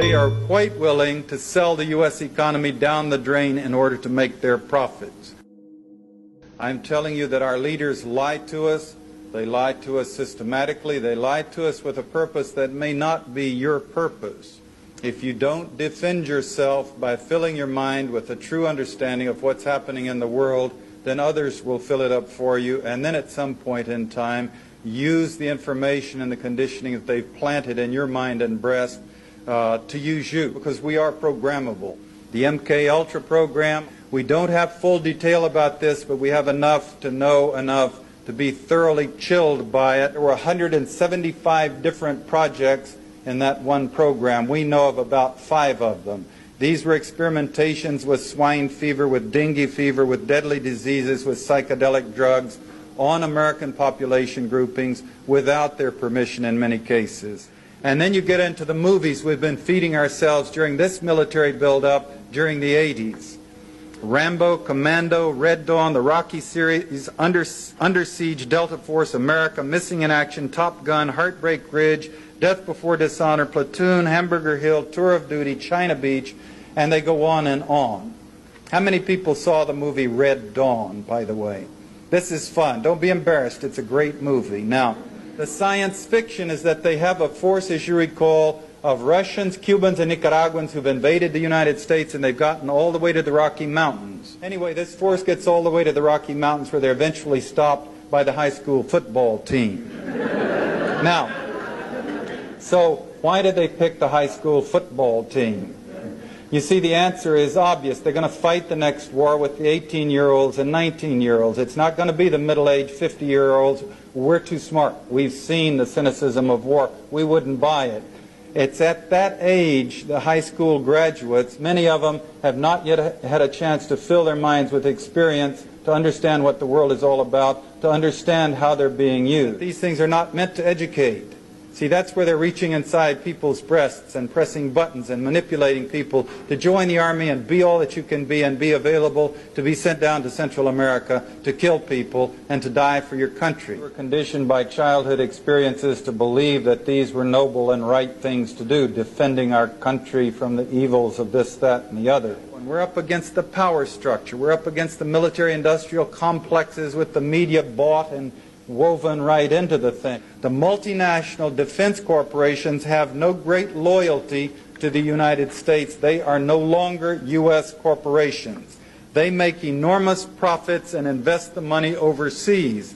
They are quite willing to sell the U.S. economy down the drain in order to make their profits. I'm telling you that our leaders lie to us. They lie to us systematically. They lie to us with a purpose that may not be your purpose. If you don't defend yourself by filling your mind with a true understanding of what's happening in the world, then others will fill it up for you, and then at some point in time, use the information and the conditioning that they've planted in your mind and breast to use you, because we are programmable. The MK Ultra program, we don't have full detail about this, but we have enough to know enough to be thoroughly chilled by it. There were 175 different projects in that one program. We know of about 5 of them. These were experimentations with swine fever, with dengue fever, with deadly diseases, with psychedelic drugs on American population groupings without their permission in many cases. And then you get into the movies we've been feeding ourselves during this military buildup during the 80s. Rambo, Commando, Red Dawn, the Rocky series, Under Siege, Delta Force, America, Missing in Action, Top Gun, Heartbreak Ridge, Death Before Dishonor, Platoon, Hamburger Hill, Tour of Duty, China Beach, and they go on and on. How many people saw the movie Red Dawn, by the way? This is fun. Don't be embarrassed. It's a great movie. Now, the science fiction is that they have a force, as you recall, of Russians, Cubans, and Nicaraguans who've invaded the United States, and they've gotten all the way to the Rocky Mountains. Anyway, this force gets all the way to the Rocky Mountains, where they're eventually stopped by the high school football team. Now, so why did they pick the high school football team? You see, the answer is obvious. They're going to fight the next war with the 18-year-olds and 19-year-olds. It's not going to be the middle-aged 50-year-olds. We're too smart. We've seen the cynicism of war. We wouldn't buy it. It's at that age, the high school graduates, many of them have not yet had a chance to fill their minds with experience, to understand what the world is all about, to understand how they're being used. These things are not meant to educate. See, that's where they're reaching inside people's breasts and pressing buttons and manipulating people to join the army and be all that you can be and be available to be sent down to Central America to kill people and to die for your country. We're conditioned by childhood experiences to believe that these were noble and right things to do, defending our country from the evils of this, that, and the other. When we're up against the power structure, we're up against the military-industrial complexes with the media bought and woven right into the thing. The multinational defense corporations have no great loyalty to the United States. They are no longer U.S. corporations. They make enormous profits and invest the money overseas.